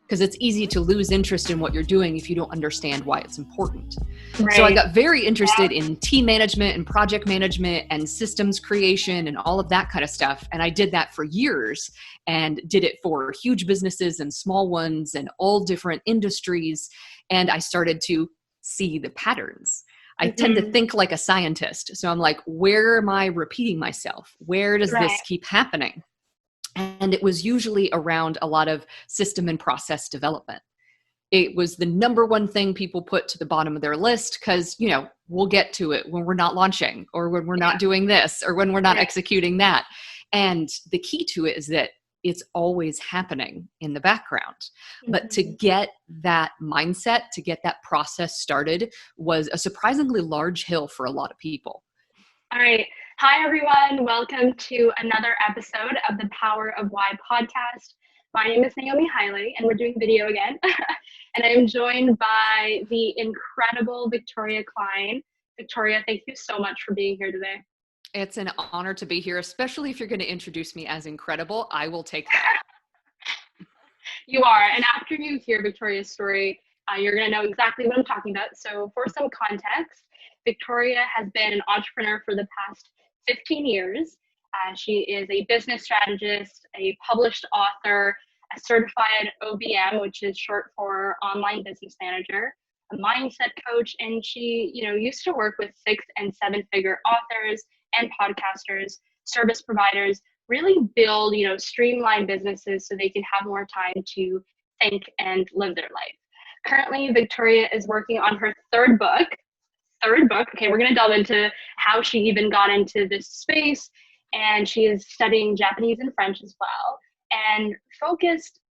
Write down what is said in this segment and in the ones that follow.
because it's easy to lose interest in what you're doing if you don't understand why it's important. Right. So I got very interested in team management and project management and systems creation and all of that kind of stuff. And I did that for years and did it for huge businesses and small ones and all different industries. And I started to see the patterns. I tend to think like a scientist. So I'm like, where am I repeating myself? Where does this keep happening? And it was usually around a lot of system and process development. It was the number one thing people put to the bottom of their list because, you know, we'll get to it when we're not launching or when we're not doing this or when we're not executing that. And the key to it is that it's always happening in the background. But to get that mindset, to get that process started was a surprisingly large hill for a lot of people. All right. Hi, everyone. Welcome to another episode of the Power of Why podcast. My name is Naomi and we're doing video again. And I am joined by the incredible Victoria Klein. Victoria, thank you so much for being here today. It's an honor to be here, especially if you're going to introduce me as incredible. I will take that. You are. And after you hear Victoria's story, you're going to know exactly what I'm talking about. So for some context, Victoria has been an entrepreneur for the past 15 years. She is a business strategist, a published author, a certified OBM, which is short for online business manager, a mindset coach, and she, used to work with 6- and 7-figure authors and podcasters, service providers, really build, streamlined businesses so they can have more time to think and live their life. Currently, Victoria is working on her third book. Okay, we're going to delve into how she even got into this space. And she is studying Japanese and French as well. And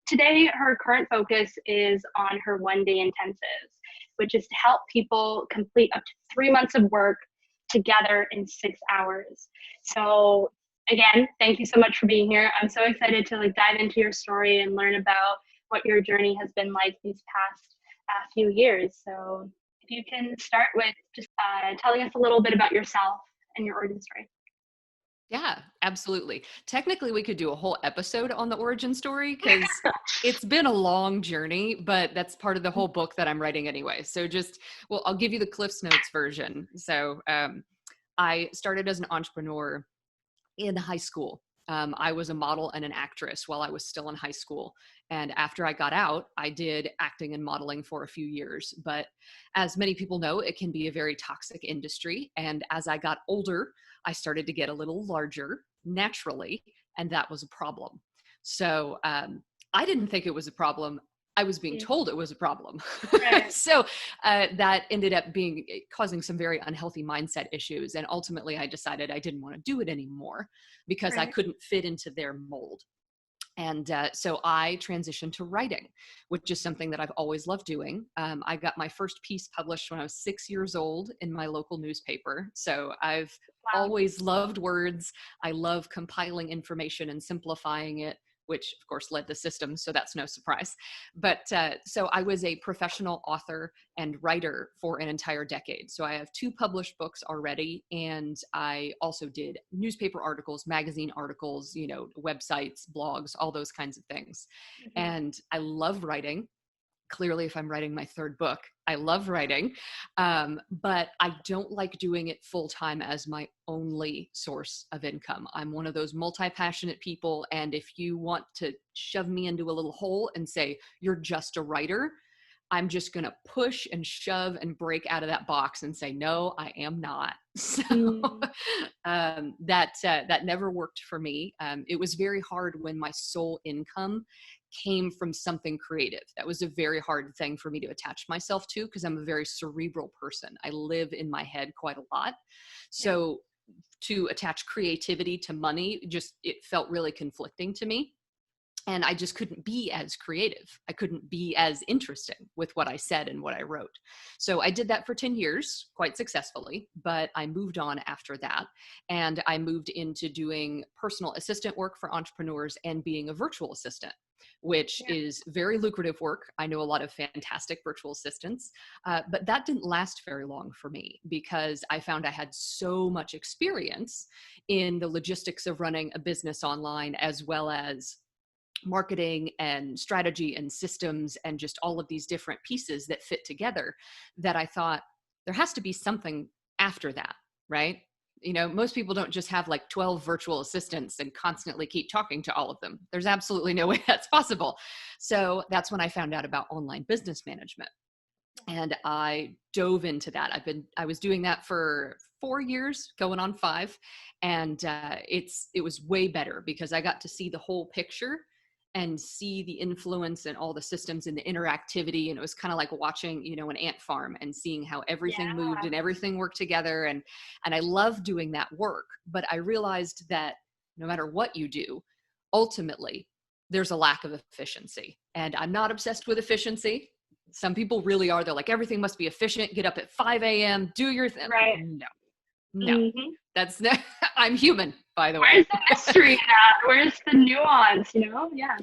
today, her current focus is on her one-day intensives, which is to help people complete up to 3 months of work together in 6 hours. So again, thank you so much for being here. I'm so excited to dive into your story and learn about what your journey has been like these past few years. So if you can start with just telling us a little bit about yourself and your origin story. Yeah, absolutely. Technically, we could do a whole episode on the origin story because it's been a long journey, but that's part of the whole book that I'm writing anyway. So I'll give you the Cliff's Notes version. So I started as an entrepreneur in high school. I was a model and an actress while I was still in high school. And after I got out, I did acting and modeling for a few years. But as many people know, it can be a very toxic industry. And as I got older, I started to get a little larger naturally, and that was a problem. So I didn't think it was a problem. I was being told it was a problem. Right. So that ended up causing some very unhealthy mindset issues. And ultimately, I decided I didn't want to do it anymore because I couldn't fit into their mold. And so I transitioned to writing, which is something that I've always loved doing. I got my first piece published when I was 6 years old in my local newspaper. So I've always loved words. I love compiling information and simplifying it, which of course led to systems, so that's no surprise. But so I was a professional author and writer for an entire decade. So I have 2 published books already, and I also did newspaper articles, magazine articles, websites, blogs, all those kinds of things. Mm-hmm. And I love writing. Clearly, if I'm writing my third book, I love writing, but I don't like doing it full time as my only source of income. I'm one of those multi-passionate people. And if you want to shove me into a little hole and say, you're just a writer, I'm just going to push and shove and break out of that box and say, no, I am not. So that never worked for me. It was very hard when my sole income came from something creative. That was a very hard thing for me to attach myself to because I'm a very cerebral person. I live in my head quite a lot. So to attach creativity to money, it felt really conflicting to me. And I just couldn't be as creative. I couldn't be as interesting with what I said and what I wrote. So I did that for 10 years quite successfully, but I moved on after that. And I moved into doing personal assistant work for entrepreneurs and being a virtual assistant, which is very lucrative work. I know a lot of fantastic virtual assistants, but that didn't last very long for me because I found I had so much experience in the logistics of running a business online as well as marketing and strategy and systems and just all of these different pieces that fit together, that I thought there has to be something after that, right? Most people don't just have like 12 virtual assistants and constantly keep talking to all of them. There's absolutely no way that's possible. So that's when I found out about online business management. And I dove into that. I was doing that for 4 years, going on 5. And it was way better because I got to see the whole picture and see the influence and all the systems and the interactivity. And it was kind of like watching, an ant farm and seeing how everything moved and everything worked together. And I love doing that work. But I realized that no matter what you do, ultimately, there's a lack of efficiency. And I'm not obsessed with efficiency. Some people really are. They're like, everything must be efficient. Get up at 5 a.m., do your thing. Right. No, that's not, I'm human, by the way. Where's the mystery in that? Where's the nuance, Yeah.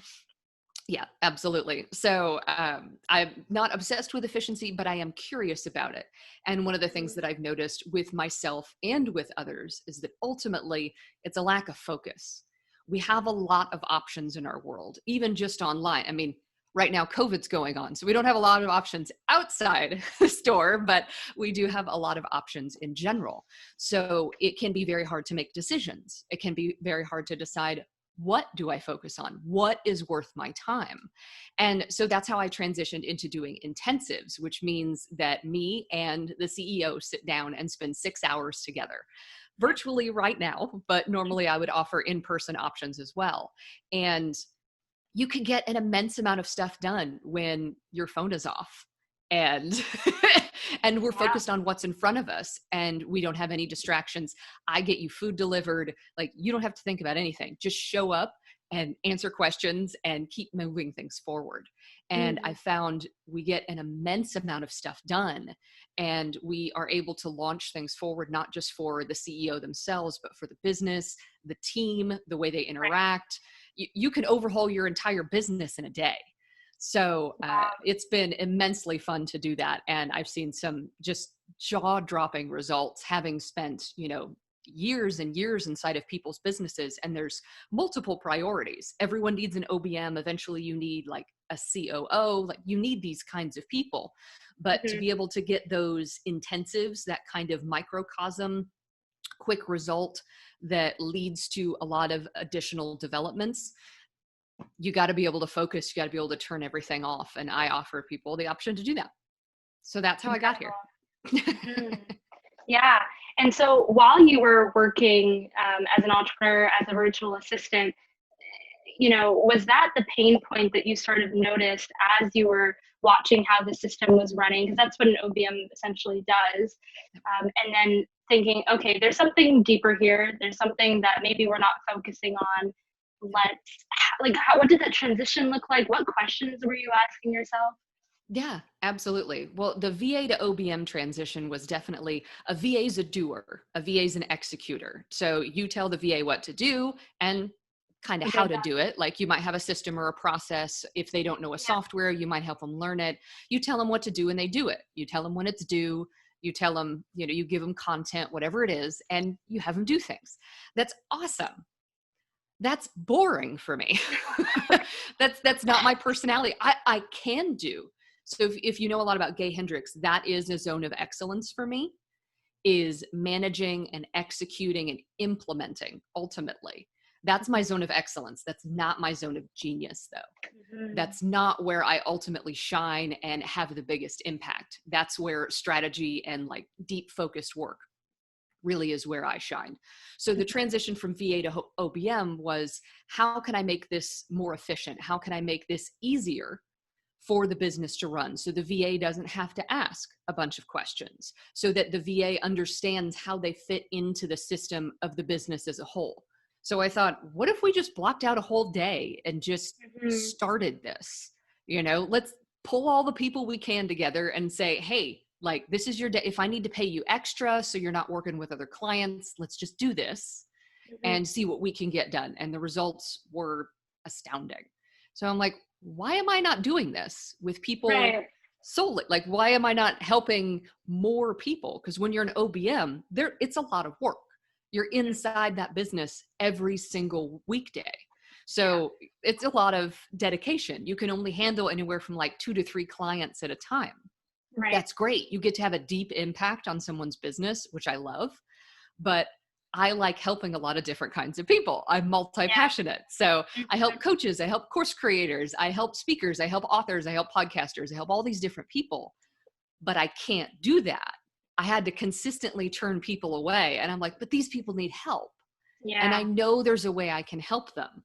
Yeah, absolutely. So I'm not obsessed with efficiency, but I am curious about it. And one of the things that I've noticed with myself and with others is that ultimately it's a lack of focus. We have a lot of options in our world, even just online. I mean, right now COVID's going on, so we don't have a lot of options outside the store, but we do have a lot of options in general. So it can be very hard to make decisions. It can be very hard to decide, what do I focus on? What is worth my time? And so that's how I transitioned into doing intensives, which means that me and the CEO sit down and spend 6 hours together, virtually right now, but normally I would offer in-person options as well. And you can get an immense amount of stuff done when your phone is off and and we're focused on what's in front of us and we don't have any distractions. I get you food delivered. Like, you don't have to think about anything. Just show up and answer questions and keep moving things forward. And I found we get an immense amount of stuff done, and we are able to launch things forward, not just for the CEO themselves, but for the business, the team, the way they interact. You can overhaul your entire business in a day. So it's been immensely fun to do that. And I've seen some just jaw-dropping results, having spent, years and years inside of people's businesses. And there's multiple priorities. Everyone needs an OBM. Eventually you need like a COO, like you need these kinds of people. But to be able to get those intensives, that kind of microcosm, quick result that leads to a lot of additional developments, you got to be able to focus. You got to be able to turn everything off. And I offer people the option to do that. So that's how I got here. Yeah. And so while you were working as an entrepreneur, as a virtual assistant, was that the pain point that you sort of noticed as you were watching how the system was running? Because that's what an OBM essentially does. And then thinking, okay, there's something deeper here. There's something that maybe we're not focusing on. What did that transition look like? What questions were you asking yourself? Yeah, absolutely. Well, the VA to OBM transition was definitely, a VA is a doer, a VA is an executor. So you tell the VA what to do and kind of how to do it. Like, you might have a system or a process. If they don't know a software, you might help them learn it. You tell them what to do and they do it. You tell them when it's due. You tell them, you give them content, whatever it is, and you have them do things. That's awesome. That's boring for me. That's not my personality. I can do. So if you know a lot about Gay Hendricks, that is a zone of excellence for me, is managing and executing and implementing ultimately. That's my zone of excellence. That's not my zone of genius, though. That's not where I ultimately shine and have the biggest impact. That's where strategy and like deep focused work really is where I shine. So the transition from VA to OBM was, how can I make this more efficient? How can I make this easier for the business to run, so the VA doesn't have to ask a bunch of questions, so that the VA understands how they fit into the system of the business as a whole? So I thought, what if we just blocked out a whole day and just started this? Let's pull all the people we can together and say, hey, like, this is your day. If I need to pay you extra so you're not working with other clients, let's just do this and see what we can get done. And the results were astounding. So I'm like, why am I not doing this with people solely? Like, why am I not helping more people? Because when you're an OBM, it's a lot of work. You're inside that business every single weekday. So it's a lot of dedication. You can only handle anywhere from like 2 to 3 clients at a time. Right. That's great. You get to have a deep impact on someone's business, which I love. But I like helping a lot of different kinds of people. I'm multi-passionate. So I help coaches, I help course creators, I help speakers, I help authors, I help podcasters, I help all these different people. But I can't do that. I had to consistently turn people away. And I'm like, but these people need help. Yeah. And I know there's a way I can help them.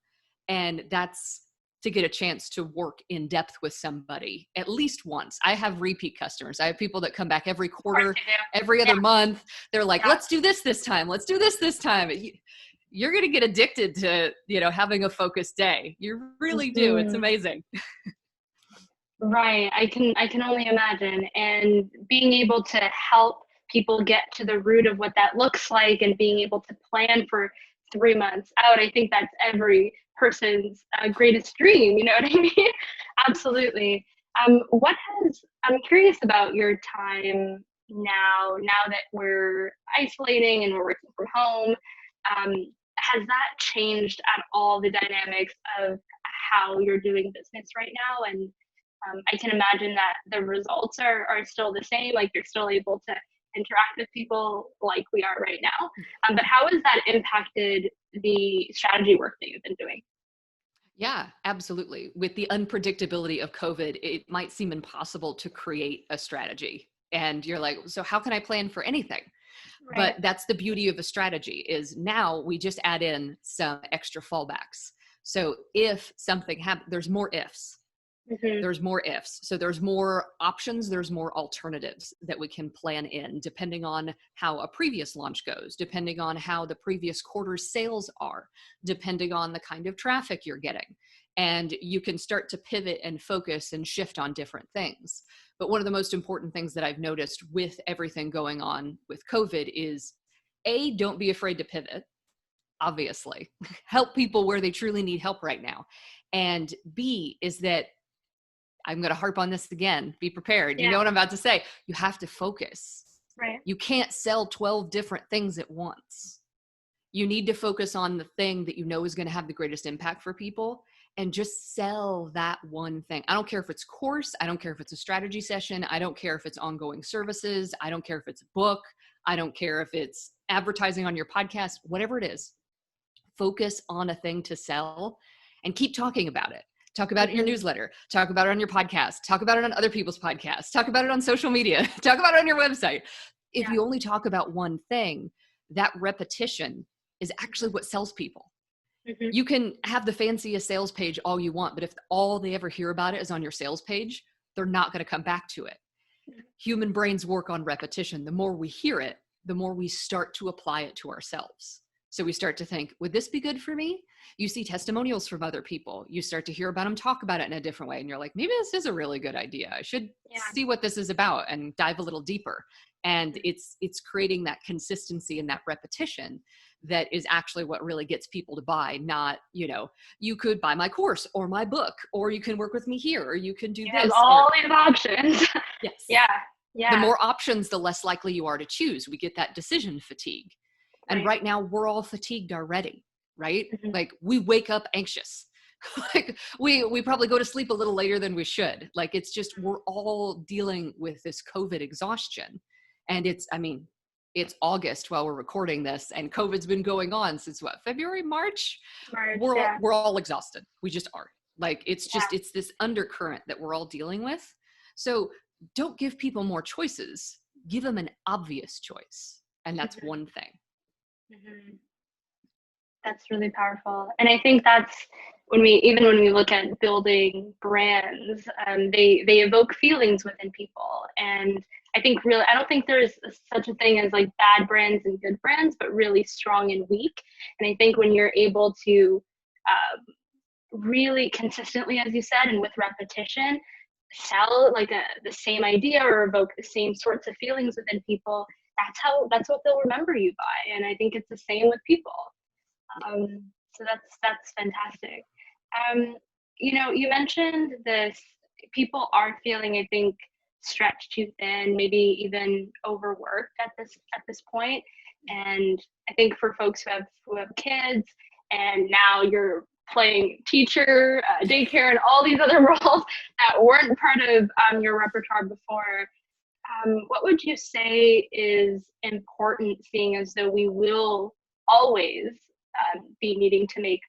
And that's to get a chance to work in depth with somebody at least once. I have repeat customers. I have people that come back every quarter, every other month. They're like, let's do this time. Let's do this time. You're going to get addicted to, having a focused day. You really do. It's amazing. Right. I can only imagine. And being able to help people get to the root of what that looks like and being able to plan for 3 months out, I think that's every person's greatest dream. You know what I mean? Absolutely. I'm curious about your time now that we're isolating and we're working from home. Has that changed at all the dynamics of how you're doing business right now? And I can imagine that the results are still the same, like you're still able to interact with people like we are right now. But how has that impacted the strategy work that you've been doing? Yeah, absolutely. With the unpredictability of COVID, it might seem impossible to create a strategy. And you're like, so how can I plan for anything? Right. But that's the beauty of a strategy is now we just add in some extra fallbacks. So if something happens, there's more ifs. There's more ifs. So there's more options. There's more alternatives that we can plan in depending on how a previous launch goes, depending on how the previous quarter's sales are, depending on the kind of traffic you're getting. And you can start to pivot and focus and shift on different things. But one of the most important things that I've noticed with everything going on with COVID is A, don't be afraid to pivot. Obviously, help people where they truly need help right now. And B is that I'm going to harp on this again. Be prepared. You know what I'm about to say. You have to focus. Right. You can't sell 12 different things at once. You need to focus on the thing that you know is going to have the greatest impact for people and just sell that one thing. I don't care if it's course. I don't care if it's a strategy session. I don't care if it's ongoing services. I don't care if it's a book. I don't care if it's advertising on your podcast, whatever it is. Focus on a thing to sell and keep talking about it. Talk about it in your newsletter, talk about it on your podcast, talk about it on other people's podcasts, talk about it on social media, talk about it on your website. If you only talk about one thing, that repetition is actually what sells people. You can have the fanciest sales page all you want, but if all they ever hear about it is on your sales page, they're not going to come back to it. Human brains work on repetition. The more we hear it, the more we start to apply it to ourselves. So we start to think, would this be good for me? You see testimonials from other people. You start to hear about them talk about it in a different way. And you're like, maybe this is a really good idea. I should see what this is about and dive a little deeper. And it's creating that consistency and that repetition that is actually what really gets people to buy, not, you could buy my course or my book, or you can work with me here, or you can do this. All these options. Yes. Yeah. The more options, the less likely you are to choose. We get that decision fatigue. And right now we're all fatigued already, right? Like we wake up anxious. Like we probably go to sleep a little later than we should. Like it's just, we're all dealing with this COVID exhaustion. And it's August while we're recording this, and COVID's been going on since February, March? We're all exhausted. We just are. Like, it's just, it's this undercurrent that we're all dealing with. So don't give people more choices. Give them an obvious choice. And that's one thing. That's really powerful. And I think that's when we look at building brands, they evoke feelings within people. And I think I don't think there's such a thing as like bad brands and good brands, but really strong and weak. And I think when you're able to really consistently, as you said, and with repetition, sell like the same idea or evoke the same sorts of feelings within people, that's what they'll remember you by. And I think it's the same with people. So that's fantastic. You mentioned this, people are feeling, I think, stretched too thin, maybe even overworked at this point. And I think for folks who have kids, and now you're playing teacher, daycare, and all these other roles that weren't part of your repertoire before. What would you say is important, seeing as though we will always be needing to make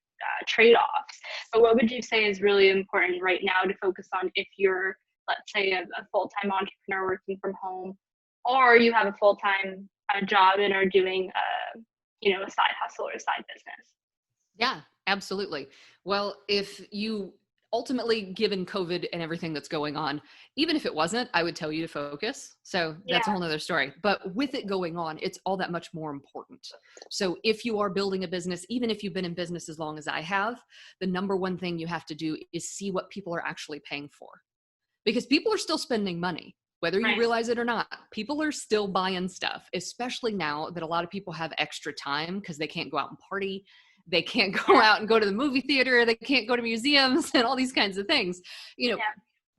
trade-offs? But what would you say is really important right now to focus on if you're, let's say, a full-time entrepreneur working from home, or you have a full-time job and are doing a side hustle or a side business? Yeah, absolutely. Well, if you ultimately, given COVID and everything that's going on, even if it wasn't, I would tell you to focus. So that's a Yeah. whole nother story. But with it going on, it's all that much more important. So if you are building a business, even if you've been in business as long as I have, the number one thing you have to do is see what people are actually paying for. Because people are still spending money, whether you Right. realize it or not. People are still buying stuff, especially now that a lot of people have extra time because they can't go out and party. They can't go out and go to the movie theater. They can't go to museums and all these kinds of things. Yeah.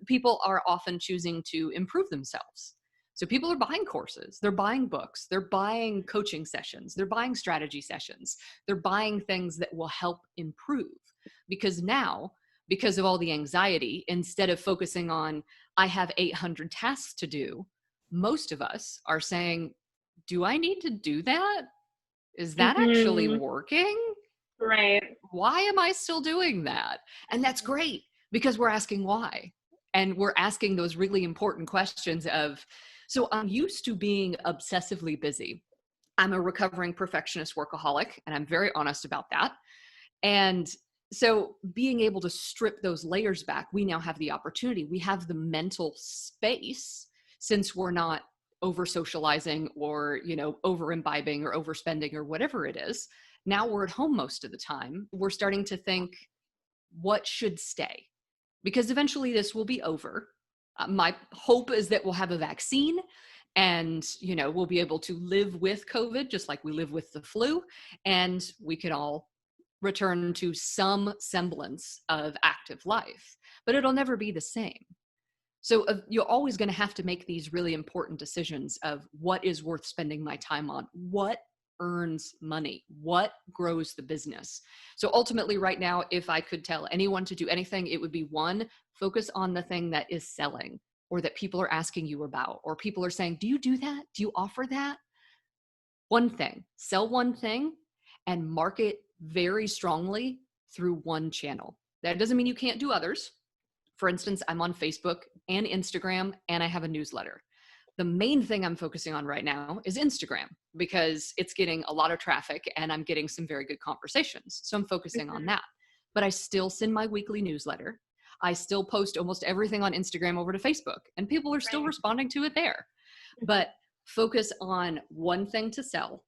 People are often choosing to improve themselves. So people are buying courses, they're buying books, they're buying coaching sessions, they're buying strategy sessions, they're buying things that will help improve. Because now, because of all the anxiety, instead of focusing on, I have 800 tasks to do, most of us are saying, do I need to do that? Is that actually working? Right. Why am I still doing that? And that's great, because we're asking why. And we're asking those really important questions of, so I'm used to being obsessively busy. I'm a recovering perfectionist workaholic, and I'm very honest about that. And so being able to strip those layers back, we now have the opportunity. We have the mental space, since we're not over socializing or, over imbibing or overspending or whatever it is. Now we're at home most of the time. We're starting to think, what should stay? Because eventually this will be over. My hope is that we'll have a vaccine, and we'll be able to live with COVID just like we live with the flu, and we can all return to some semblance of active life. But it'll never be the same. So you're always going to have to make these really important decisions of what is worth spending my time on, what earns money, what grows the business. So ultimately right now, if I could tell anyone to do anything, it would be, one, focus on the thing that is selling, or that people are asking you about, or people are saying, do you do that? Do you offer that? One thing, sell one thing and market very strongly through one channel. That doesn't mean you can't do others. For instance, I'm on Facebook and Instagram, and I have a newsletter. The main thing I'm focusing on right now is Instagram, because it's getting a lot of traffic and I'm getting some very good conversations. So I'm focusing on that. But I still send my weekly newsletter. I still post almost everything on Instagram over to Facebook, and people are still responding to it there. But focus on one thing to sell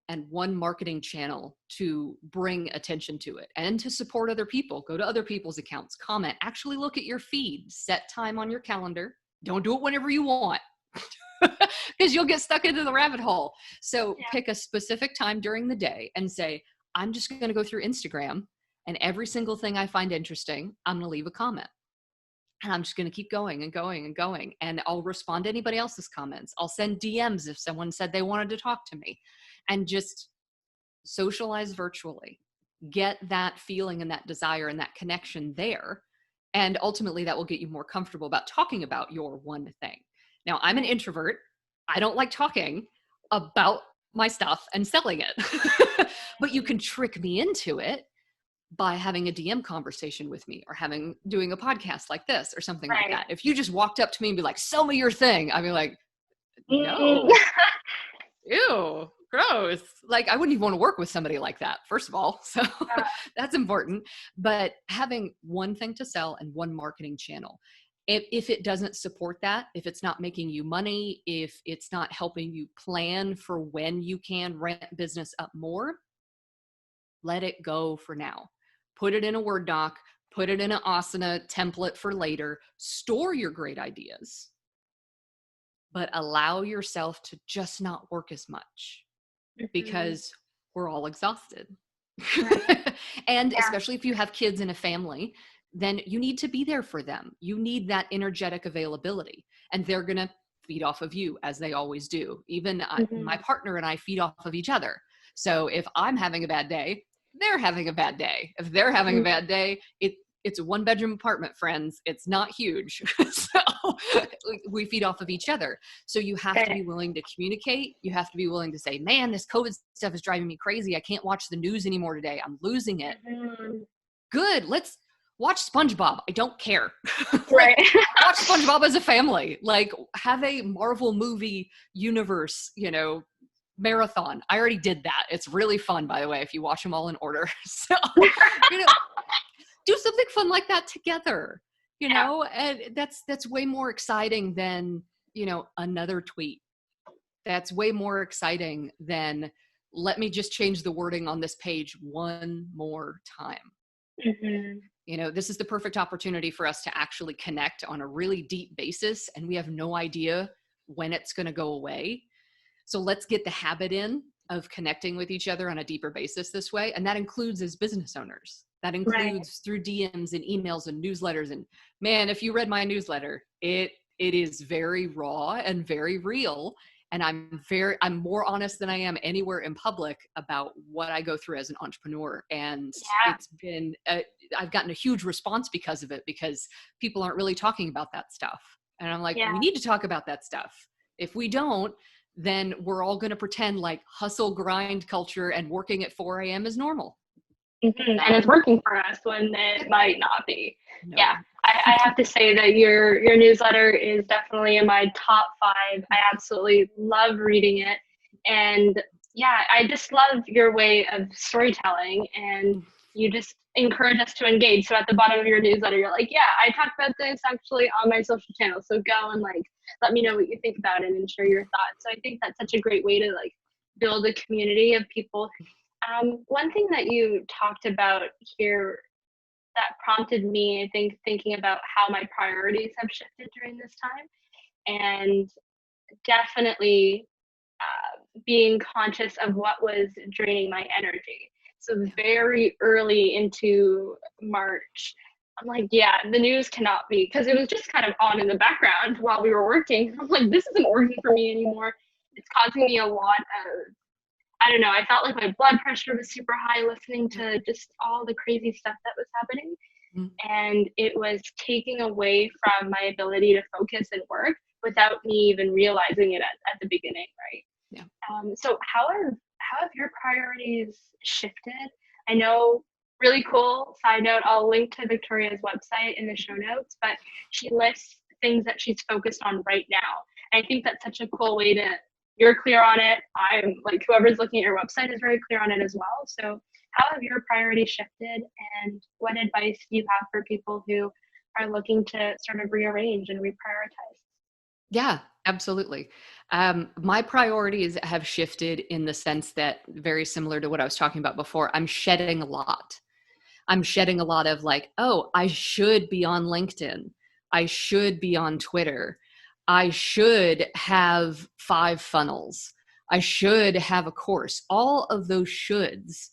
and one marketing channel to bring attention to it and to support other people. Go to other people's accounts, comment, actually look at your feed, set time on your calendar. Don't do it whenever you want, because you'll get stuck into the rabbit hole. So pick a specific time during the day and say, I'm just going to go through Instagram, and every single thing I find interesting, I'm going to leave a comment. And I'm just going to keep going and going and going. And I'll respond to anybody else's comments. I'll send DMs if someone said they wanted to talk to me, and just socialize virtually. Get that feeling and that desire and that connection there. And ultimately that will get you more comfortable about talking about your one thing. Now, I'm an introvert. I don't like talking about my stuff and selling it, but you can trick me into it by having a DM conversation with me, or doing a podcast like this or something like that. If you just walked up to me and be like, sell me your thing, I'd be like, no, ew, gross. Like, I wouldn't even want to work with somebody like that, first of all. So that's important. But having one thing to sell and one marketing channel, if it doesn't support that, if it's not making you money, if it's not helping you plan for when you can ramp business up more, let it go for now. Put it in a Word doc, put it in an Asana template for later, store your great ideas, but allow yourself to just not work as much, because we're all exhausted. And especially if you have kids in a family, then you need to be there for them. You need that energetic availability, and they're going to feed off of you, as they always do. Even my partner and I feed off of each other. So if I'm having a bad day, they're having a bad day. If they're having a bad day, it's a 1-bedroom apartment, friends. It's not huge. So we feed off of each other. So you have to be willing to communicate. You have to be willing to say, man, this COVID stuff is driving me crazy. I can't watch the news anymore today. I'm losing it. Good. Let's watch SpongeBob. I don't care. Right. Watch SpongeBob as a family. Like, have a Marvel movie universe, marathon. I already did that. It's really fun, by the way, if you watch them all in order. So, do something fun like that together, and that's way more exciting than, another tweet. That's way more exciting than, let me just change the wording on this page one more time. This is the perfect opportunity for us to actually connect on a really deep basis, and we have no idea when it's going to go away. So let's get the habit in of connecting with each other on a deeper basis this way. And that includes as business owners. That includes through DMs and emails and newsletters. And man, if you read my newsletter, it is very raw and very real. And I'm more honest than I am anywhere in public about what I go through as an entrepreneur. And it's been, I've gotten a huge response because of it, because people aren't really talking about that stuff. And I'm like, we need to talk about that stuff. If we don't, then we're all going to pretend like hustle grind culture and working at 4 a.m. is normal. And it's working for us when it might not be. No. Yeah. I have to say that your newsletter is definitely in my top 5. I absolutely love reading it. And I just love your way of storytelling, and you just encourage us to engage. So at the bottom of your newsletter, you're like, I talked about this actually on my social channels. So go and let me know what you think about it and share your thoughts. So I think that's such a great way to build a community of people. One thing that you talked about here that prompted me, I think, thinking about how my priorities have shifted during this time, and definitely being conscious of what was draining my energy. So very early into March, I'm like, the news cannot be, because it was just kind of on in the background while we were working. I'm like, this isn't working for me anymore. It's causing me a lot of, I don't know, I felt like my blood pressure was super high listening to just all the crazy stuff that was happening. And it was taking away from my ability to focus and work without me even realizing it at the beginning, right? Yeah. So how have your priorities shifted? I know, really cool side note, I'll link to Victoria's website in the show notes, but she lists things that she's focused on right now. And I think that's such a cool way to, you're clear on it. I'm like, whoever's looking at your website is very clear on it as well. So how have your priorities shifted, and what advice do you have for people who are looking to sort of rearrange and reprioritize? Yeah, absolutely. My priorities have shifted in the sense that, very similar to what I was talking about before, I'm shedding a lot. I'm shedding a lot of I should be on LinkedIn. I should be on Twitter. I should have 5 funnels. I should have a course. All of those shoulds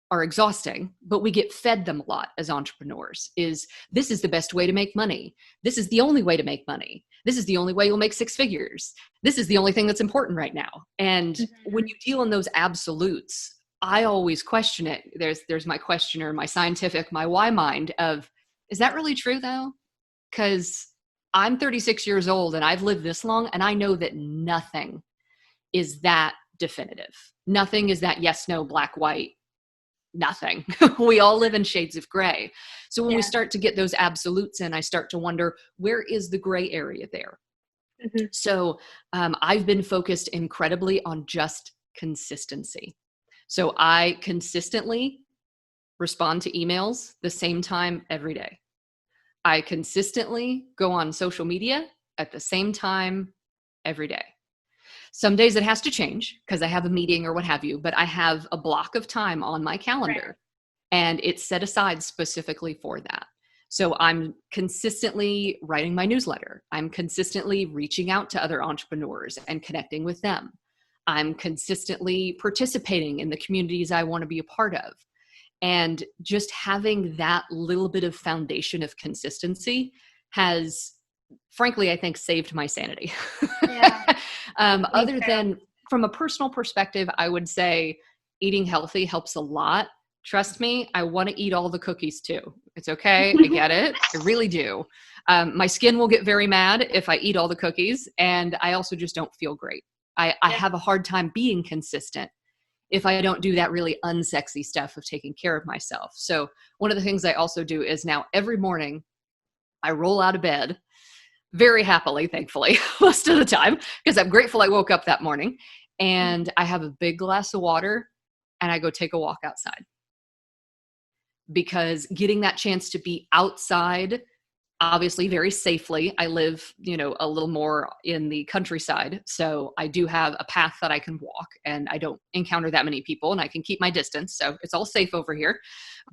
are exhausting, but we get fed them a lot as entrepreneurs. This is the best way to make money. This is the only way to make money. This is the only way you'll make 6 figures. This is the only thing that's important right now. And when you deal in those absolutes, I always question it. There's my questioner, my scientific, my why mind of, is that really true though? Because I'm 36 years old and I've lived this long, and I know that nothing is that definitive. Nothing is that yes, no, black, white. Nothing. We all live in shades of gray. So when we start to get those absolutes in, I start to wonder, where is the gray area there? So I've been focused incredibly on just consistency. So I consistently respond to emails the same time every day. I consistently go on social media at the same time every day. Some days it has to change because I have a meeting or what have you, but I have a block of time on my calendar and it's set aside specifically for that. So I'm consistently writing my newsletter. I'm consistently reaching out to other entrepreneurs and connecting with them. I'm consistently participating in the communities I want to be a part of. And just having that little bit of foundation of consistency has, frankly, I think, saved my sanity. Other than from a personal perspective, I would say eating healthy helps a lot. Trust me, I want to eat all the cookies too. It's okay. I get it. I really do. My skin will get very mad if I eat all the cookies, and I also just don't feel great. I have a hard time being consistent if I don't do that really unsexy stuff of taking care of myself. So one of the things I also do is now every morning I roll out of bed very happily, thankfully, most of the time, because I'm grateful I woke up that morning, and I have a big glass of water and I go take a walk outside. Because getting that chance to be outside, obviously very safely. I live, a little more in the countryside. So I do have a path that I can walk, and I don't encounter that many people, and I can keep my distance. So it's all safe over here.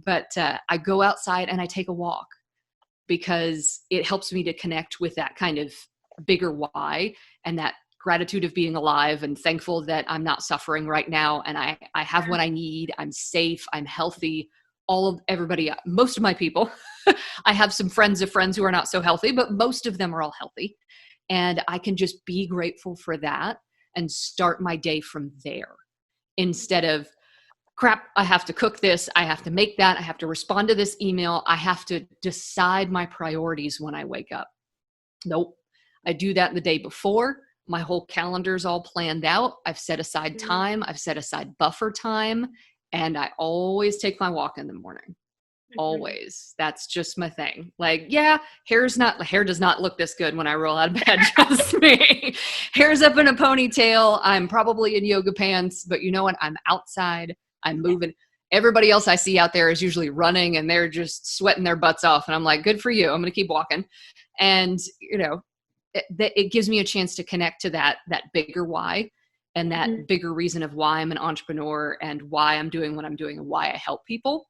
But I go outside and I take a walk because it helps me to connect with that kind of bigger why, and that gratitude of being alive and thankful that I'm not suffering right now. And I have what I need. I'm safe. I'm healthy. Everybody, most of my people, I have some friends of friends who are not so healthy, but most of them are all healthy. And I can just be grateful for that and start my day from there instead of, crap, I have to cook this, I have to make that, I have to respond to this email, I have to decide my priorities when I wake up. Nope. I do that the day before. My whole calendar's all planned out. I've set aside time. I've set aside buffer time. And I always take my walk in the morning. Always. That's just my thing. Like, yeah, hair does not look this good when I roll out of bed. Trust me. Hair's up in a ponytail. I'm probably in yoga pants, but you know what? I'm outside. I'm moving. Everybody else I see out there is usually running and they're just sweating their butts off. And I'm like, good for you. I'm going to keep walking. And, it gives me a chance to connect to that bigger why. And that bigger reason of why I'm an entrepreneur and why I'm doing what I'm doing and why I help people,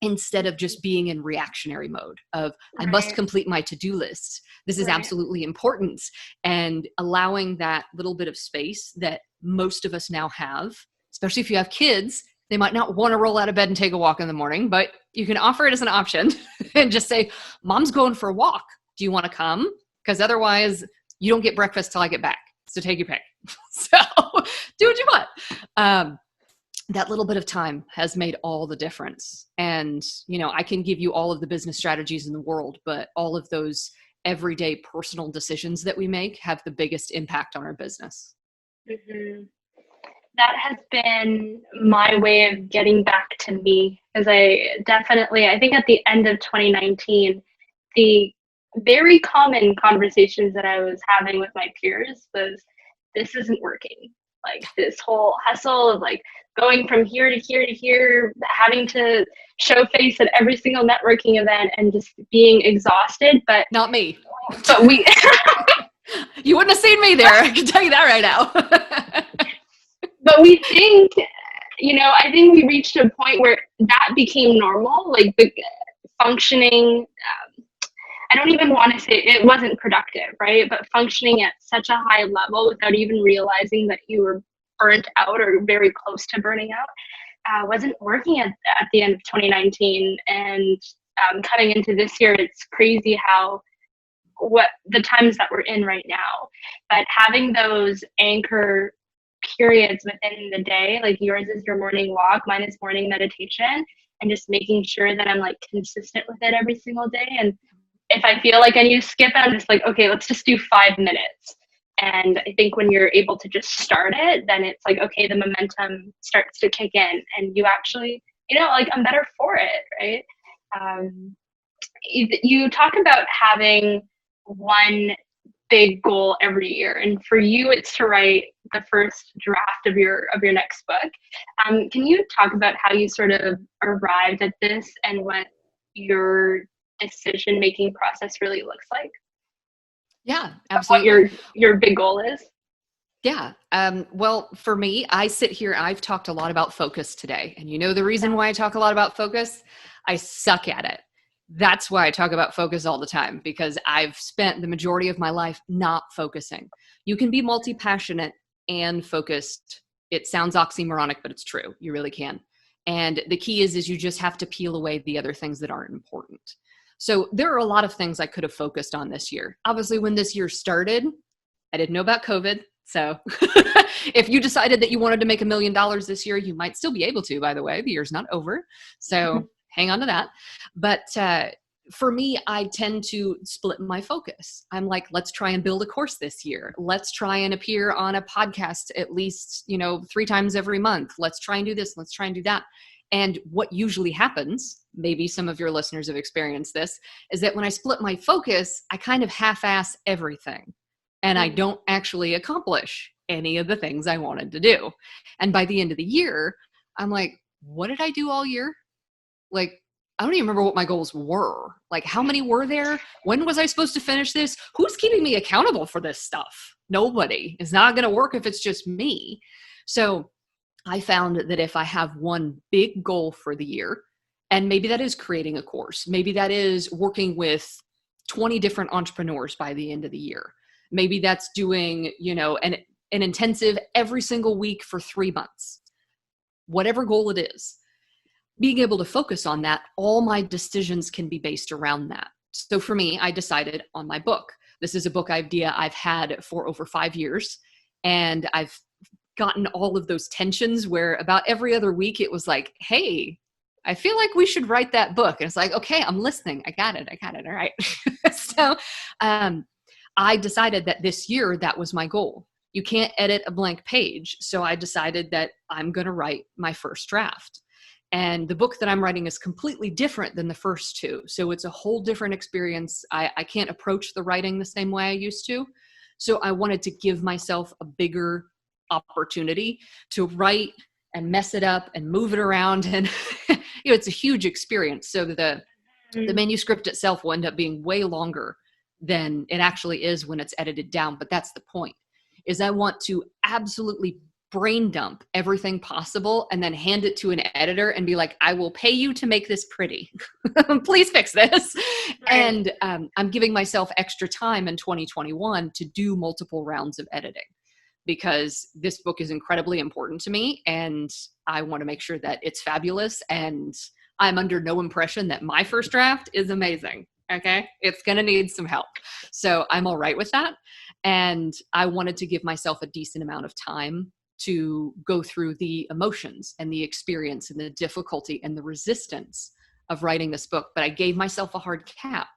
instead of just being in reactionary mode of, I must complete my to-do list. This is absolutely important. And allowing that little bit of space that most of us now have, especially if you have kids, they might not want to roll out of bed and take a walk in the morning, but you can offer it as an option and just say, Mom's going for a walk. Do you want to come? Because otherwise you don't get breakfast till I get back. So take your pick. So do what you want. That little bit of time has made all the difference. And, I can give you all of the business strategies in the world, but all of those everyday personal decisions that we make have the biggest impact on our business. Mm-hmm. That has been my way of getting back to me, because I think at the end of 2019, the very common conversations that I was having with my peers was, this isn't working. Like, this whole hustle of like going from here to here to here, having to show face at every single networking event and just being exhausted. But not me. But we you wouldn't have seen me there. I can tell you that right now. But we think, I think we reached a point where that became normal, like the functioning, I don't even want to say it wasn't productive, right? But functioning at such a high level without even realizing that you were burnt out or very close to burning out wasn't working at the end of 2019. And coming into this year, it's crazy what the times that we're in right now. But having those anchor periods within the day, like yours is your morning walk, mine is morning meditation, and just making sure that I'm like consistent with it every single day. And if I feel like I need to skip it, I'm just like, okay, let's just do 5 minutes. And I think when you're able to just start it, then it's like, okay, the momentum starts to kick in and you actually, I'm better for it, right? You talk about having one big goal every year, and for you it's to write the first draft of your next book. Can you talk about how you sort of arrived at this and what your decision making process really looks like? Yeah, absolutely. What your big goal is? Yeah. Well, for me, I sit here, I've talked a lot about focus today. And the reason why I talk a lot about focus? I suck at it. That's why I talk about focus all the time, because I've spent the majority of my life not focusing. You can be multi-passionate and focused. It sounds oxymoronic, but it's true. You really can. And the key is you just have to peel away the other things that aren't important. So there are a lot of things I could have focused on this year. Obviously, when this year started, I didn't know about COVID. So if you decided that you wanted to make $1 million this year, you might still be able to, by the way. The year's not over. So hang on to that. But for me, I tend to split my focus. I'm like, let's try and build a course this year. Let's try and appear on a podcast at least, 3 times every month. Let's try and do this. Let's try and do that. And what usually happens, maybe some of your listeners have experienced this, is that when I split my focus, I kind of half-ass everything. And I don't actually accomplish any of the things I wanted to do. And by the end of the year, I'm like, what did I do all year? Like, I don't even remember what my goals were. Like, how many were there? When was I supposed to finish this? Who's keeping me accountable for this stuff? Nobody. It's not going to work if it's just me. So I found that if I have one big goal for the year, and maybe that is creating a course, maybe that is working with 20 different entrepreneurs by the end of the year. Maybe that's doing, an intensive every single week for 3 months. Whatever goal it is, being able to focus on that, all my decisions can be based around that. So for me, I decided on my book. This is a book idea I've had for over 5 years. And I've gotten all of those tensions where about every other week it was like, hey, I feel like we should write that book. And it's like, okay, I'm listening. I got it. All right. So I decided that this year, that was my goal. You can't edit a blank page. So I decided that I'm going to write my first draft. And the book that I'm writing is completely different than the first 2. So it's a whole different experience. I can't approach the writing the same way I used to. So I wanted to give myself a bigger opportunity to write and mess it up and move it around. And, it's a huge experience. So the manuscript itself will end up being way longer than it actually is when it's edited down. But that's the point, is I want to absolutely brain dump everything possible and then hand it to an editor and be like, I will pay you to make this pretty. Please fix this. Right. And I'm giving myself extra time in 2021 to do multiple rounds of editing, because this book is incredibly important to me and I want to make sure that it's fabulous. And I'm under no impression that my first draft is amazing. Okay. It's going to need some help. So I'm all right with that. And I wanted to give myself a decent amount of time to go through the emotions and the experience and the difficulty and the resistance of writing this book. But I gave myself a hard cap,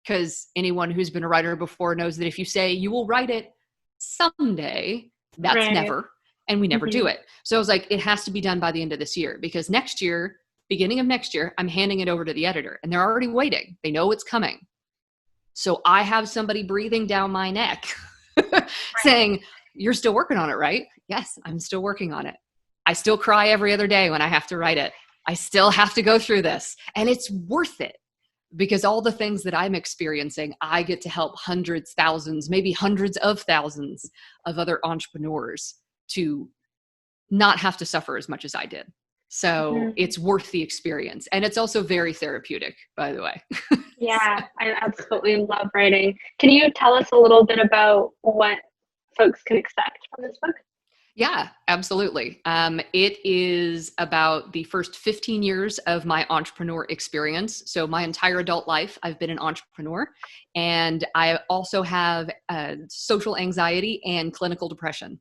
because anyone who's been a writer before knows that if you say you will write it someday, that's right. Never. And we never do it. So I was like, it has to be done by the end of this year, because next year, beginning of next year, I'm handing it over to the editor and they're already waiting. They know it's coming. So I have somebody breathing down my neck saying, you're still working on it, right? Yes, I'm still working on it. I still cry every other day when I have to write it. I still have to go through this, and it's worth it, because all the things that I'm experiencing, I get to help hundreds, thousands, maybe hundreds of thousands of other entrepreneurs to not have to suffer as much as I did. So it's worth the experience. And it's also very therapeutic, by the way. Yeah, I absolutely love writing. Can you tell us a little bit about what folks can expect from this book? Yeah, absolutely. It is about the first 15 years of my entrepreneur experience. So my entire adult life, I've been an entrepreneur, and I also have social anxiety and clinical depression.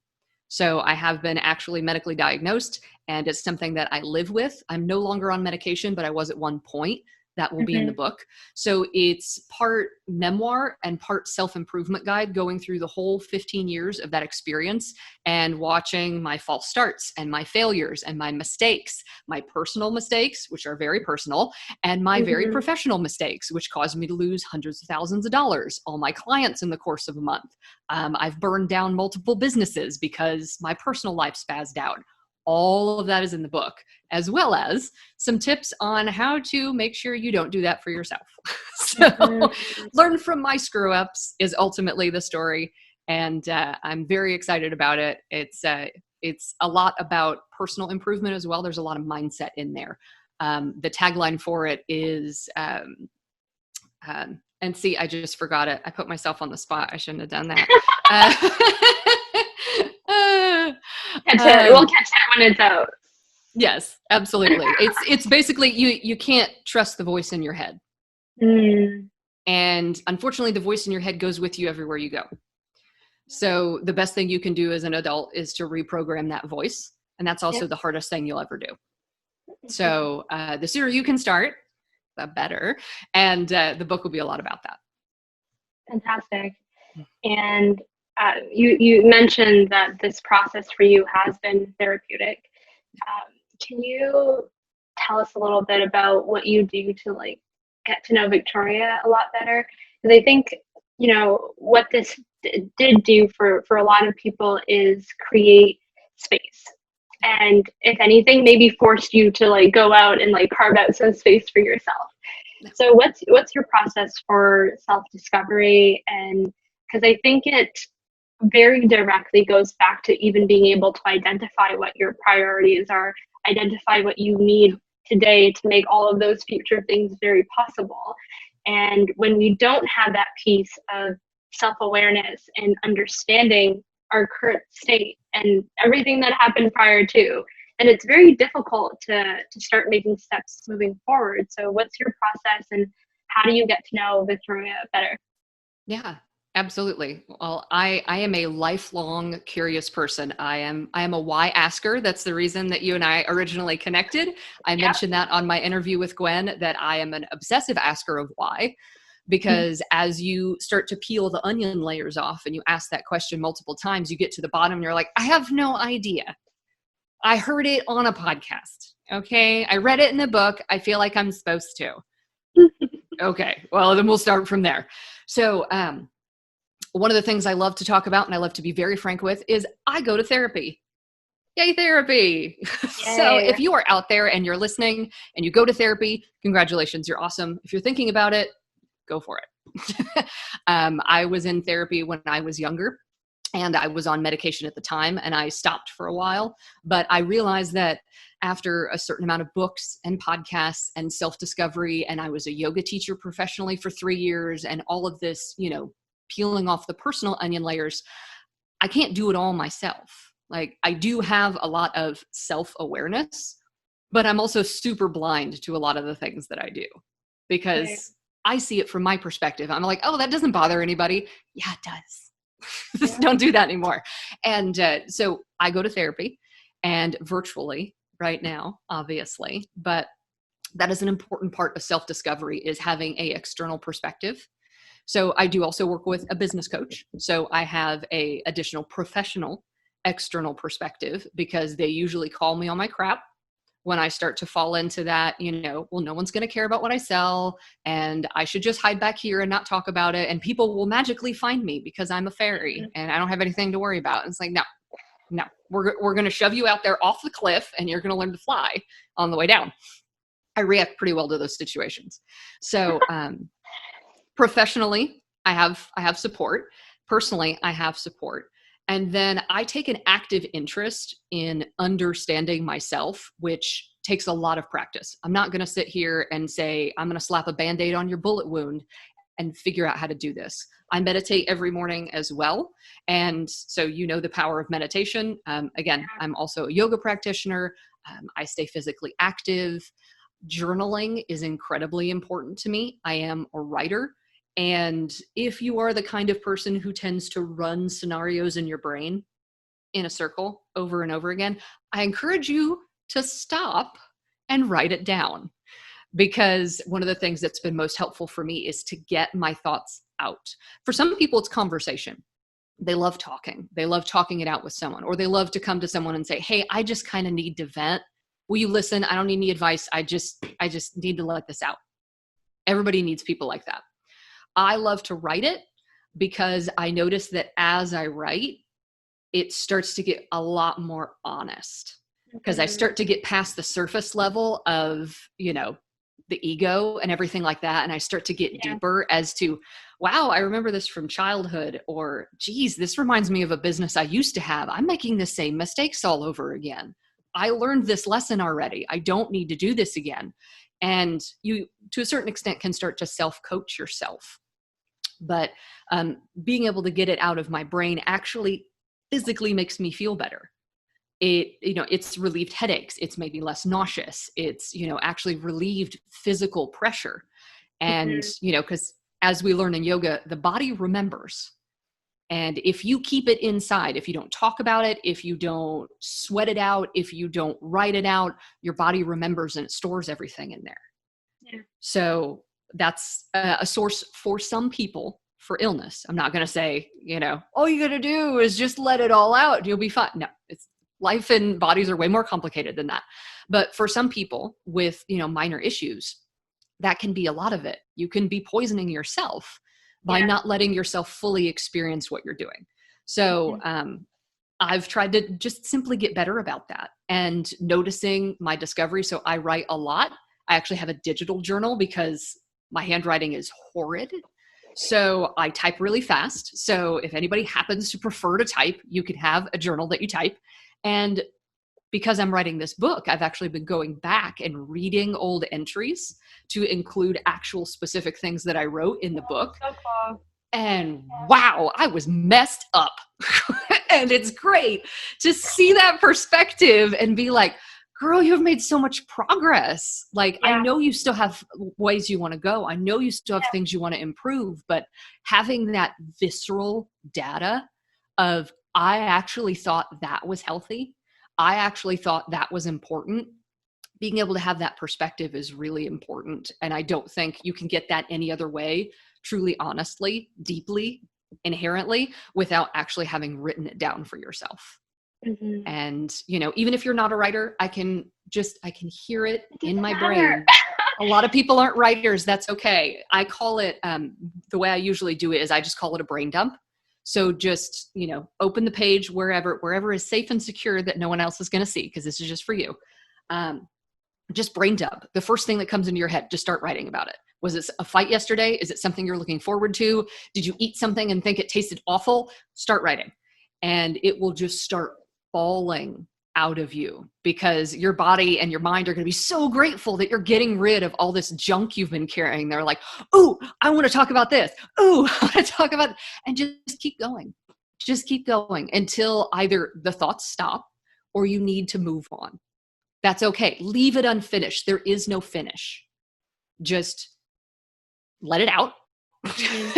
So I have been actually medically diagnosed, and it's something that I live with. I'm no longer on medication, but I was at one point. That will be in the book. So it's part memoir and part self-improvement guide, going through the whole 15 years of that experience and watching my false starts and my failures and my mistakes, my personal mistakes, which are very personal, and my very professional mistakes, which caused me to lose hundreds of thousands of dollars, all my clients in the course of a month. I've burned down multiple businesses because my personal life spazzed out. All of that is in the book, as well as some tips on how to make sure you don't do that for yourself. So learn from my screw ups is ultimately the story. And I'm very excited about it. It's a lot about personal improvement as well. There's a lot of mindset in there. The tagline for it is, and see, I just forgot it. I put myself on the spot. I shouldn't have done that. We'll catch that when it's out. Yes, absolutely. It's basically you can't trust the voice in your head. And unfortunately, the voice in your head goes with you everywhere you go. So the best thing you can do as an adult is to reprogram that voice. And that's also the hardest thing you'll ever do. So the sooner you can start, the better. And the book will be a lot about that. Fantastic. And you mentioned that this process for you has been therapeutic. Can you tell us a little bit about what you do to like get to know Victoria a lot better? Because I think, you know, what this did do for a lot of people is create space. And if anything, maybe forced you to like go out and like carve out some space for yourself. So what's your process for self-discovery? And because I think it very directly goes back to even being able to identify what your priorities are, identify what you need today to make all of those future things very possible. And when we don't have that piece of self-awareness and understanding our current state and everything that happened prior to, and it's very difficult to start making steps moving forward. So what's your process and how do you get to know Victoria better? Yeah, absolutely. Well, I am a lifelong curious person. I am a why asker. That's the reason that you and I originally connected. I mentioned that on my interview with Gwen, that I am an obsessive asker of why, because as you start to peel the onion layers off and you ask that question multiple times, you get to the bottom and you're like, I have no idea. I heard it on a podcast. Okay. I read it in a book. I feel like I'm supposed to. Okay. Well, then we'll start from there. So, one of the things I love to talk about and I love to be very frank with is I go to therapy. Yay, therapy. Yay. So if you are out there and you're listening and you go to therapy, congratulations. You're awesome. If you're thinking about it, go for it. I was in therapy when I was younger. And I was on medication at the time and I stopped for a while, but I realized that after a certain amount of books and podcasts and self-discovery, and I was a yoga teacher professionally for 3 years and all of this, you know, peeling off the personal onion layers, I can't do it all myself. Like I do have a lot of self-awareness, but I'm also super blind to a lot of the things that I do because I see it from my perspective. I'm like, oh, that doesn't bother anybody. Yeah, it does. Don't do that anymore. And so I go to therapy and virtually right now, obviously, but that is an important part of self-discovery is having a external perspective. So I do also work with a business coach. So I have a additional professional external perspective because they usually call me on my crap when I start to fall into that, you know, well, no one's going to care about what I sell and I should just hide back here and not talk about it. And people will magically find me because I'm a fairy and I don't have anything to worry about. And it's like, no, we're going to shove you out there off the cliff and you're going to learn to fly on the way down. I react pretty well to those situations. So professionally, I have support. Personally, I have support. And then I take an active interest in understanding myself, which takes a lot of practice. I'm not going to sit here and say, I'm going to slap a Band-Aid on your bullet wound and figure out how to do this. I meditate every morning as well. And so you know the power of meditation. Again, I'm also a yoga practitioner. I stay physically active. Journaling is incredibly important to me. I am a writer. And if you are the kind of person who tends to run scenarios in your brain in a circle over and over again, I encourage you to stop and write it down. Because one of the things that's been most helpful for me is to get my thoughts out. For some people, it's conversation. They love talking. They love talking it out with someone, or they love to come to someone and say, hey, I just kind of need to vent. Will you listen? I don't need any advice. I just need to let this out. Everybody needs people like that. I love to write it because I notice that as I write, it starts to get a lot more honest because I start to get past the surface level of, you know, the ego and everything like that. And I start to get deeper as to, wow, I remember this from childhood, or geez, this reminds me of a business I used to have. I'm making the same mistakes all over again. I learned this lesson already. I don't need to do this again. And you, to a certain extent, can start to self-coach yourself. But being able to get it out of my brain actually physically makes me feel better. It's relieved headaches. It's maybe less nauseous. It's, actually relieved physical pressure. And, because as we learn in yoga, the body remembers. And if you keep it inside, if you don't talk about it, if you don't sweat it out, if you don't write it out, your body remembers and it stores everything in there. Yeah. So that's a source for some people for illness. I'm not going to say, all you got to do is just let it all out. You'll be fine. No, life and bodies are way more complicated than that. But for some people with, minor issues, that can be a lot of it. You can be poisoning yourself by not letting yourself fully experience what you're doing. So I've tried to just simply get better about that and noticing my discovery. So I write a lot. I actually have a digital journal because my handwriting is horrid. So I type really fast. So if anybody happens to prefer to type, you can have a journal that you type. And because I'm writing this book, I've actually been going back and reading old entries to include actual specific things that I wrote in the book. So cool. And wow, I was messed up. And it's great to see that perspective and be like, girl, you have made so much progress. Like, I know you still have ways you want to go. I know you still have things you want to improve, but having that visceral data of, I actually thought that was healthy. I actually thought that was important. Being able to have that perspective is really important. And I don't think you can get that any other way, truly, honestly, deeply, inherently, without actually having written it down for yourself. Mm-hmm. And, even if you're not a writer, I can hear it in my brain. A lot of people aren't writers. That's okay. I call it, the way I usually do it is I just call it a brain dump. So just, open the page wherever is safe and secure that no one else is going to see, because this is just for you. Just brain dump. The first thing that comes into your head, just start writing about it. Was it a fight yesterday? Is it something you're looking forward to? Did you eat something and think it tasted awful? Start writing. And it will just start falling out of you, because your body and your mind are going to be so grateful that you're getting rid of all this junk you've been carrying. They're like, oh, I want to talk about this. Oh, I want to talk about, and just keep going. Just keep going until either the thoughts stop or you need to move on. That's okay. Leave it unfinished. There is no finish. Just let it out.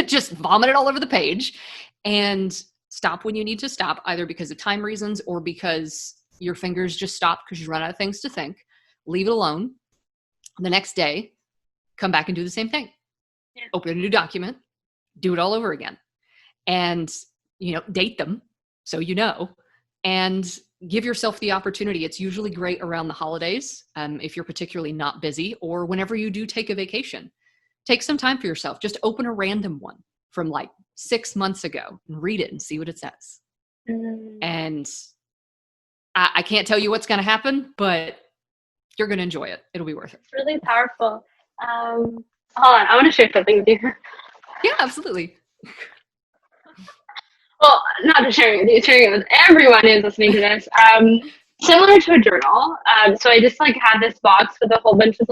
Just vomit it all over the page and stop when you need to stop, either because of time reasons or because your fingers just stop because you run out of things to think. Leave it alone. The next day, come back and do the same thing. Yeah. Open a new document, do it all over again. And, date them so and give yourself the opportunity. It's usually great around the holidays, if you're particularly not busy, or whenever you do take a vacation. Take some time for yourself. Just open a random one from like 6 months ago and read it and see what it says. And I can't tell you what's going to happen, but you're going to enjoy it. It'll be worth it. It's really powerful. Hold on. I want to share something with you. Yeah, absolutely. Well, not just sharing it with you, sharing it with everyone who's listening to this. Similar to a journal. So I just had this box with a whole bunch of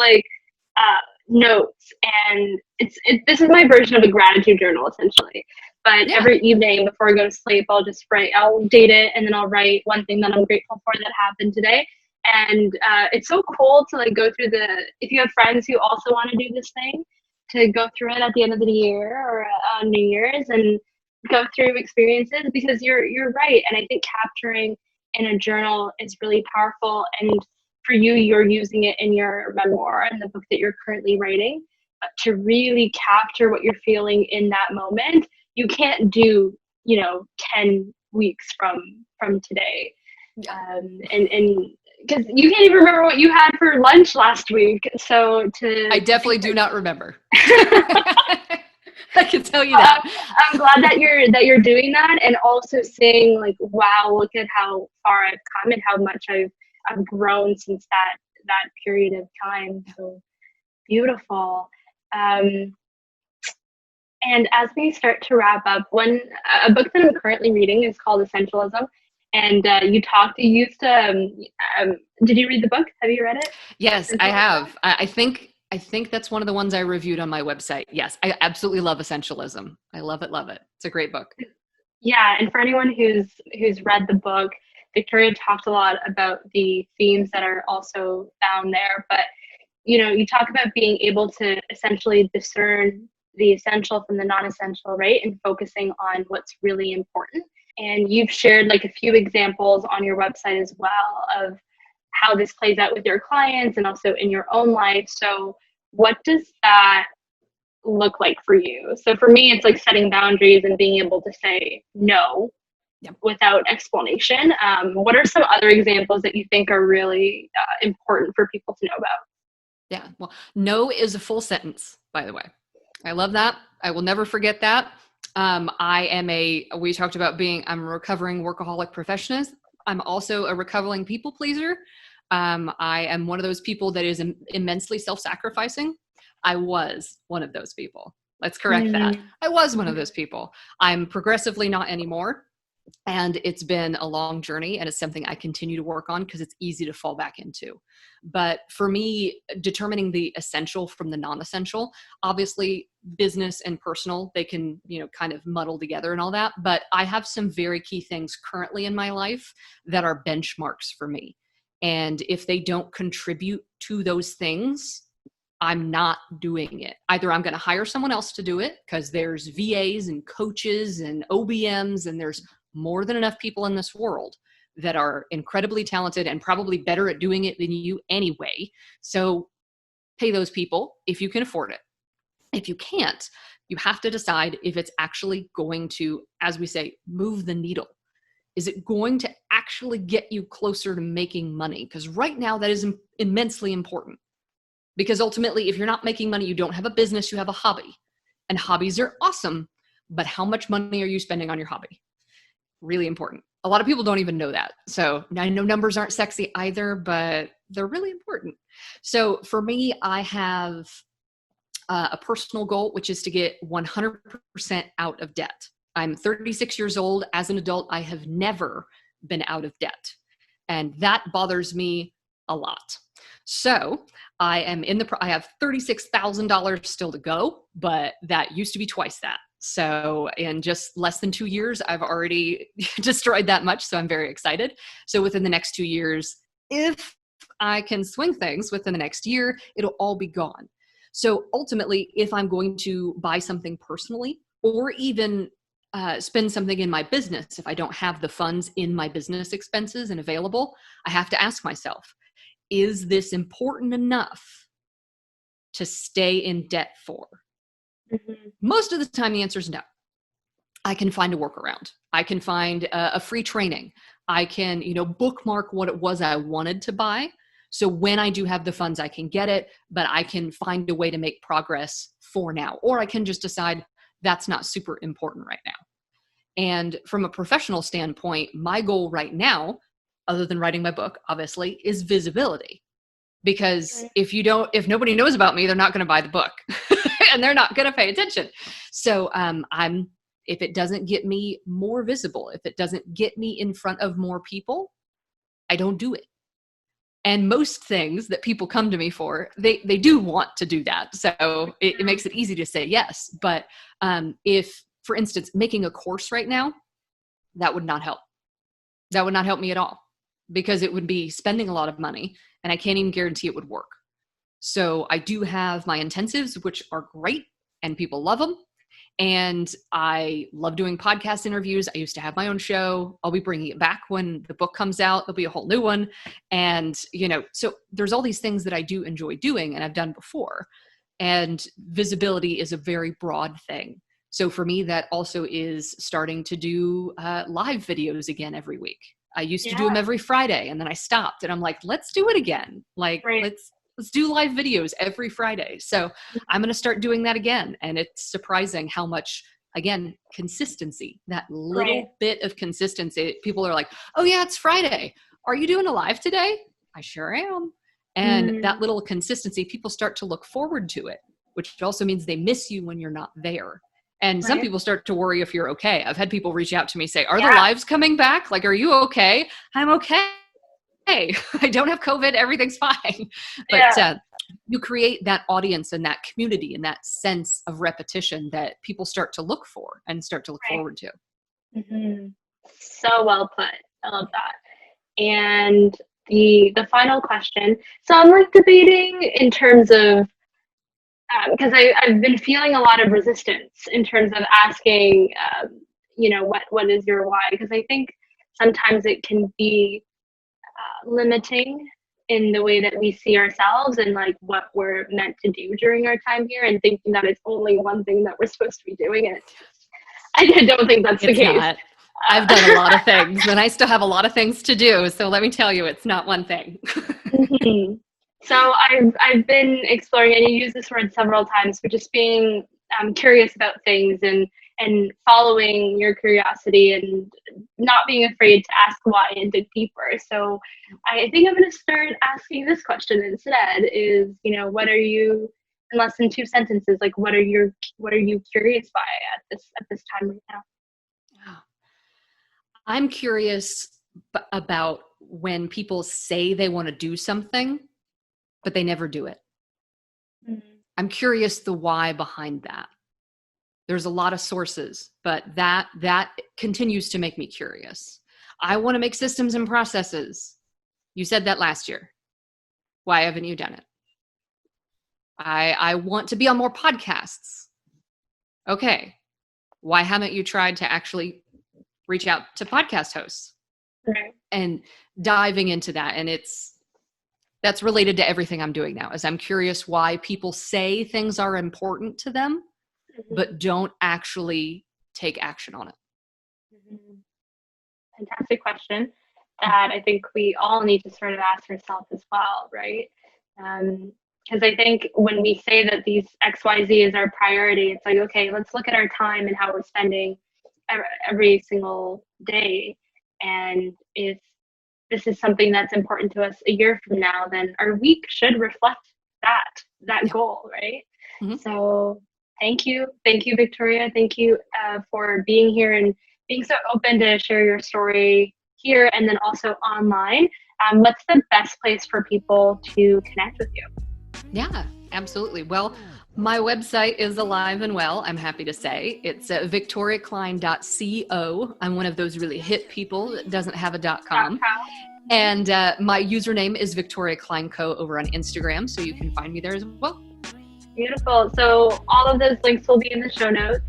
notes, and this is my version of a gratitude journal, essentially. But every evening before I go to sleep, I'll date it, and then I'll write one thing that I'm grateful for that happened today. And it's so cool to go through if you have friends who also want to do this thing, to go through it at the end of the year or on New Year's and go through experiences, because you're right. And I think capturing in a journal is really powerful. And for you, you're using it in your memoir and the book that you're currently writing, to really capture what you're feeling in that moment. You can't do, 10 weeks from today. And because you can't even remember what you had for lunch last week. So I definitely do not remember. I can tell you that. I'm glad that you're doing that, and also saying wow, look at how far I've come and how much I've grown since that period of time. So beautiful. And as we start to wrap up, a book that I'm currently reading is called Essentialism. And you used to, did you read the book? Have you read it? Yes, I have. I think that's one of the ones I reviewed on my website. Yes, I absolutely love Essentialism. I love it, love it. It's a great book. Yeah, and for anyone who's read the book, Victoria talked a lot about the themes that are also found there. But, you talk about being able to essentially discern the essential from the non-essential, right? And focusing on what's really important. And you've shared like a few examples on your website as well of how this plays out with your clients and also in your own life. So what does that look like for you? So for me, it's like setting boundaries and being able to say no without explanation. What are some other examples that you think are really important for people to know about? Yeah. Well, no is a full sentence, by the way. I love that. I will never forget that. We talked about I'm a recovering workaholic perfectionist. I'm also a recovering people pleaser. I am one of those people that is immensely self-sacrificing. I was one of those people. Let's correct that. I was one of those people. I'm progressively not anymore. And it's been a long journey, and it's something I continue to work on because it's easy to fall back into. But for me, determining the essential from the non-essential, obviously business and personal, they can, kind of muddle together and all that. But I have some very key things currently in my life that are benchmarks for me. And if they don't contribute to those things, I'm not doing it. Either I'm going to hire someone else to do it because there's VAs and coaches and OBMs, and there's more than enough people in this world that are incredibly talented and probably better at doing it than you anyway. So pay those people if you can afford it. If you can't, you have to decide if it's actually going to, as we say, move the needle. Is it going to actually get you closer to making money? Because right now that is immensely important. Because ultimately, if you're not making money, you don't have a business, you have a hobby. And hobbies are awesome, but how much money are you spending on your hobby? Really important. A lot of people don't even know that. So I know numbers aren't sexy either, but they're really important. So for me, I have a personal goal, which is to get 100% out of debt. I'm 36 years old. As an adult, I have never been out of debt. And that bothers me a lot. So I have $36,000 still to go, but that used to be twice that. So in just less than 2 years, I've already destroyed that much. So I'm very excited. So within the next 2 years, if I can swing things within the next year, it'll all be gone. So ultimately, if I'm going to buy something personally or even spend something in my business, if I don't have the funds in my business expenses and available, I have to ask myself, is this important enough to stay in debt for? Most of the time, the answer is no. I can find a workaround. I can find a free training. I can, bookmark what it was I wanted to buy. So when I do have the funds, I can get it, but I can find a way to make progress for now. Or I can just decide that's not super important right now. And from a professional standpoint, my goal right now, other than writing my book, obviously, is visibility. Because if nobody knows about me, they're not going to buy the book and they're not going to pay attention. So if it doesn't get me more visible, if it doesn't get me in front of more people, I don't do it. And most things that people come to me for, they do want to do that. So it makes it easy to say yes. But if, for instance, making a course right now, that would not help. That would not help me at all, because it would be spending a lot of money and I can't even guarantee it would work. So I do have my intensives, which are great and people love them. And I love doing podcast interviews. I used to have my own show. I'll be bringing it back when the book comes out. There'll be a whole new one. And, so there's all these things that I do enjoy doing and I've done before. And visibility is a very broad thing. So for me, that also is starting to do live videos again every week. I used to do them every Friday and then I stopped and I'm like, let's do it again. Let's do live videos every Friday. So I'm going to start doing that again. And it's surprising how much, again, consistency, that little bit of consistency. People are like, oh yeah, it's Friday. Are you doing a live today? I sure am. And that little consistency, people start to look forward to it, which also means they miss you when you're not there. And some people start to worry if you're okay. I've had people reach out to me, say, are the lives coming back? Like, are you okay? I'm okay. I don't have COVID. Everything's fine. But you create that audience and that community and that sense of repetition that people start to look for and start to look forward to. So well put. I love that. And the final question. So I'm debating in terms of because I've been feeling a lot of resistance in terms of asking, what is your why? Because I think sometimes it can be limiting in the way that we see ourselves and like what we're meant to do during our time here, and thinking that it's only one thing that we're supposed to be doing, and I don't think that's the case. Not. I've done a lot of things, and I still have a lot of things to do. So let me tell you, it's not one thing. Mm-hmm. So I've been exploring, and you use this word several times, but just being curious about things and following your curiosity and not being afraid to ask why and dig deeper. So I think I'm going to start asking this question instead: is, what are you, in less than 2 sentences, like what are you curious by at this time right now? I'm curious about when people say they want to do something, but they never do it. Mm-hmm. I'm curious the why behind that. There's a lot of sources, but that continues to make me curious. I want to make systems and processes. You said that last year. Why haven't you done it? I want to be on more podcasts. Okay. Why haven't you tried to actually reach out to podcast hosts? Okay. And diving into that? And that's related to everything I'm doing now, as I'm curious why people say things are important to them, mm-hmm. but don't actually take action on it. Mm-hmm. Fantastic question that I think we all need to sort of ask ourselves as well, right? Because I think when we say that these XYZ is our priority, it's like, okay, let's look at our time and how we're spending every single day. And if this is something that's important to us a year from now, then our week should reflect that goal, right? Mm-hmm. So thank you, Victoria. Thank you for being here and being so open to share your story here and then also online. What's the best place for people to connect with you? Yeah, absolutely. Well, my website is alive and well, I'm happy to say. It's victoriaklein.co. I'm one of those really hip people that doesn't have a .com. And my username is Victoria Klein Co. over on Instagram, so you can find me there as well. Beautiful. So all of those links will be in the show notes.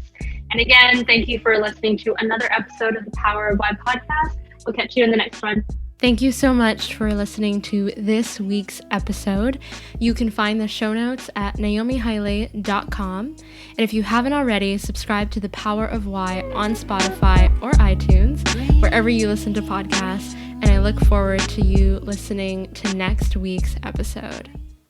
And again, thank you for listening to another episode of the Power of Why podcast. We'll catch you in the next one. Thank you so much for listening to this week's episode. You can find the show notes at naomihaile.com. And if you haven't already, subscribe to The Power of Why on Spotify or iTunes, wherever you listen to podcasts. And I look forward to you listening to next week's episode.